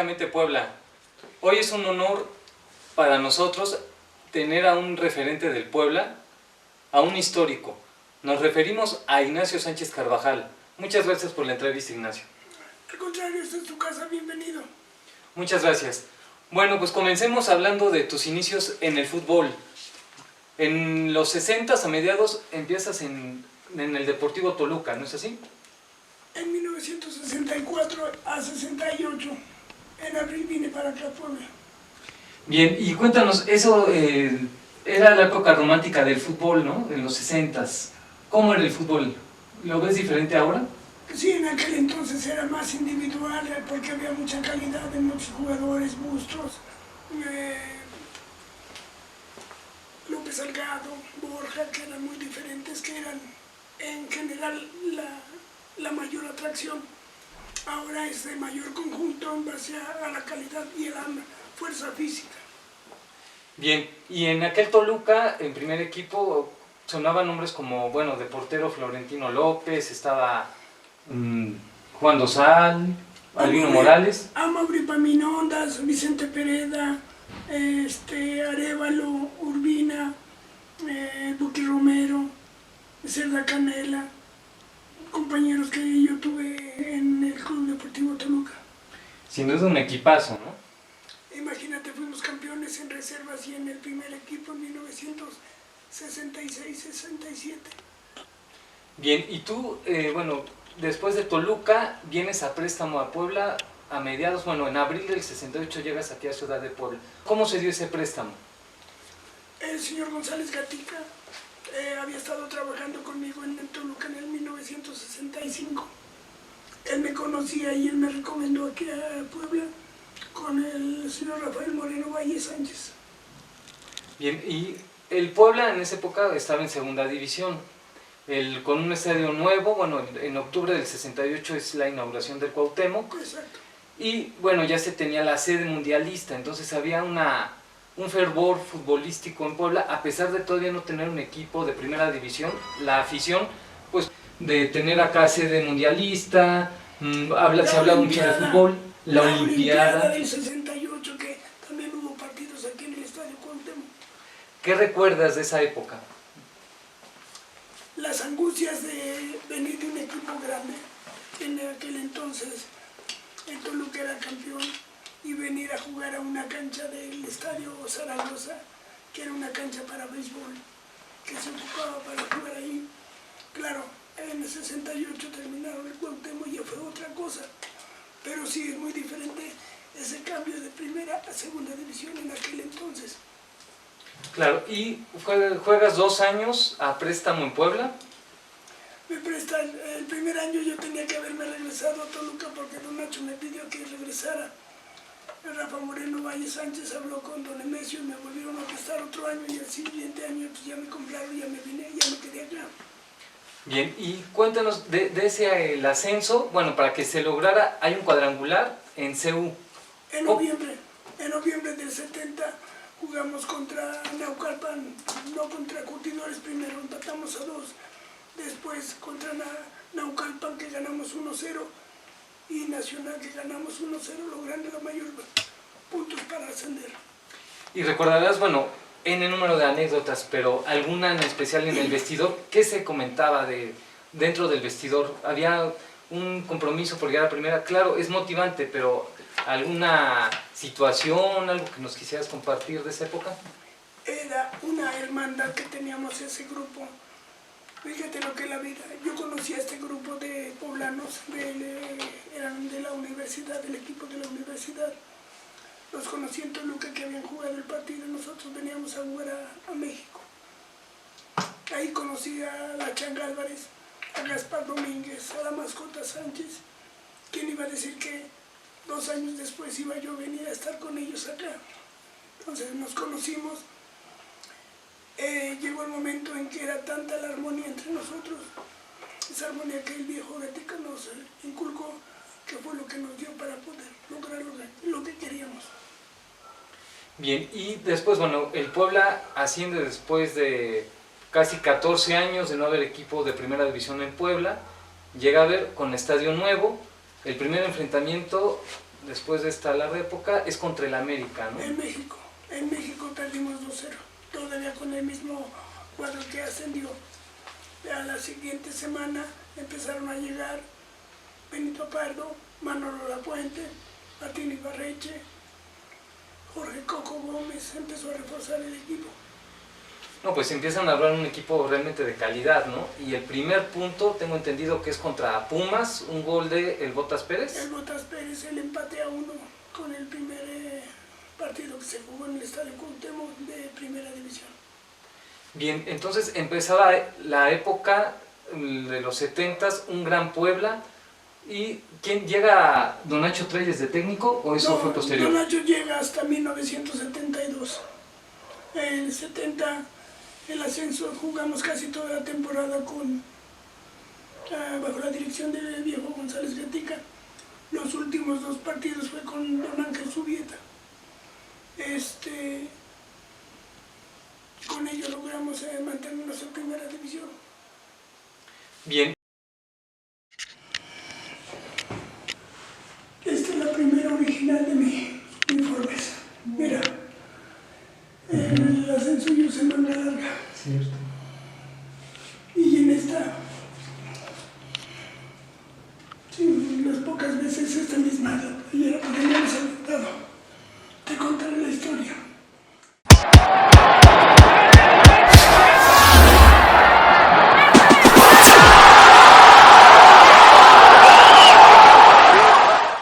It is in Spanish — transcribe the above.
Directamente Puebla. Hoy es un honor para nosotros tener a un referente del Puebla, a un histórico. Nos referimos a Ignacio Sánchez Carvajal. Muchas gracias por la entrevista, Ignacio. Al contrario, esta es tu casa, bienvenido. Muchas gracias. Bueno, pues comencemos hablando de tus inicios en el fútbol. En los 60 a mediados empiezas en el Deportivo Toluca, ¿no es así? En 1964 a 68, en abril vine para acá, Puebla. Bien, y cuéntanos, eso era la época romántica del fútbol, ¿no? En los 60s. ¿Cómo era el fútbol? ¿Lo ves diferente ahora? Sí, en aquel entonces era más individual porque había mucha calidad de muchos jugadores, Bustos, López Salgado, Borja, que eran muy diferentes, que eran en general la mayor atracción. Ahora es de mayor conjunto en base a la calidad y a la fuerza física. Bien, y en aquel Toluca, en primer equipo, sonaban nombres como, bueno, de portero Florentino López, estaba Juan Dosal, Albino Morales. Amaury Paminondas, Vicente Pereda, Arévalo, Urbina, Buki Romero, Cerda Canela, compañeros que yo tuve en el Club Deportivo Toluca. Sin duda un equipazo, ¿no? Imagínate, fuimos campeones en reservas y en el primer equipo en 1966-67. Bien, y tú, bueno, después de Toluca vienes a préstamo a Puebla a mediados, bueno, en abril del 68 llegas aquí a Ciudad de Puebla. ¿Cómo se dio ese préstamo? El señor González Gatica había estado trabajando conmigo en Toluca en el 1965. Él me conocía y él me recomendó aquí a Puebla con el señor Rafael Moreno Valle Sánchez. Bien, y el Puebla en esa época estaba en segunda división, con un estadio nuevo. Bueno, en octubre del 68 es la inauguración del Cuauhtémoc. Exacto. Y bueno, ya se tenía la sede mundialista, entonces había un fervor futbolístico en Puebla, a pesar de todavía no tener un equipo de primera división. La afición, pues, de tener acá sede mundialista, se hablaba mucho de fútbol, la Olimpiada del 68, que también hubo partidos aquí en el Estadio Cuauhtémoc. ¿Qué recuerdas de esa época? Las angustias de venir de un equipo grande, en aquel entonces el Toluca era campeón, y venir a jugar a una cancha del Estadio Zaragoza, que era una cancha para béisbol, que se ocupaba para jugar ahí. Claro, en el 68 terminaron el Cuauhtémoc y ya fue otra cosa, pero sí es muy diferente ese cambio de primera a segunda división en aquel entonces. Claro, ¿y juegas 2 años a préstamo en Puebla? Me prestan, el primer año yo tenía que haberme regresado a Toluca porque don Nacho me pidió que regresara. Rafa Moreno Valle Sánchez habló con don Nemesio y me volvieron a prestar otro año, y el siguiente año pues ya me compraron, ya me vine, ya me quedé acá. Bien, y cuéntanos de ese el ascenso. Bueno, para que se lograra hay un cuadrangular en CU. En noviembre del 70 jugamos contra Naucalpan, no contra Curtidores primero, empatamos a 2. Después contra Naucalpan, que ganamos 1-0, y Nacional, que ganamos 1-0, logrando la mayor puntos para ascender. Y recordarás, bueno, N número de anécdotas, pero alguna en especial en el vestidor. ¿Qué se comentaba dentro del vestidor? ¿Había un compromiso por llegar a primera? Claro, es motivante, pero ¿alguna situación, algo que nos quisieras compartir de esa época? Era una hermandad que teníamos ese grupo. Fíjate lo que es la vida. Yo conocí a este grupo de poblanos, eran de la universidad, del equipo de la universidad. Los conocí en Toluca, que habían jugado el partido, y nosotros veníamos a jugar a México. Ahí conocí a la Changa Álvarez, a Gaspar Domínguez, a la Mascota Sánchez. ¿Quién iba a decir que 2 años después iba yo a venir a estar con ellos acá? Entonces nos conocimos. Llegó el momento en que era tanta la armonía entre nosotros, esa armonía que el viejo Gatica nos inculcó, que fue lo que nos dio para poder lograr lo que queríamos. Bien, y después, bueno, el Puebla asciende después de casi 14 años de no haber equipo de primera división en Puebla, llega a ver con estadio nuevo. El primer enfrentamiento después de esta larga época, es contra el América, ¿no? En México perdimos 2-0, todavía con el mismo cuadro que ascendió. A la siguiente semana empezaron a llegar Benito Pardo, Manolo Lapuente, Martín Ibarreche, Jorge Coco Gómez, empezó a reforzar el equipo. No, pues empiezan a hablar un equipo realmente de calidad, ¿no? Y el primer punto, tengo entendido que es contra Pumas, un gol de el Botas Pérez. El Botas Pérez, el empate a 1 con el primer partido que se jugó en el Estadio Cuauhtémoc de Primera División. Bien, entonces empezaba la época de los 70s, un gran Puebla. ¿Y quién llega? ¿Don Nacho Treyes de técnico o eso fue posterior? Don Nacho llega hasta 1972. En el 70 el ascenso, jugamos casi toda la temporada bajo la dirección del viejo González Gatica. Los últimos 2 partidos fue con Don Ángel Subieta. Con ello logramos mantenernos en Primera División. Bien. Esta es la primera original de mi uniformes. Mira, el ascenso yo se manga larga. Cierto. Y en esta, sí, las pocas veces esta misma playera, porque no les he dado. Te contaré la historia.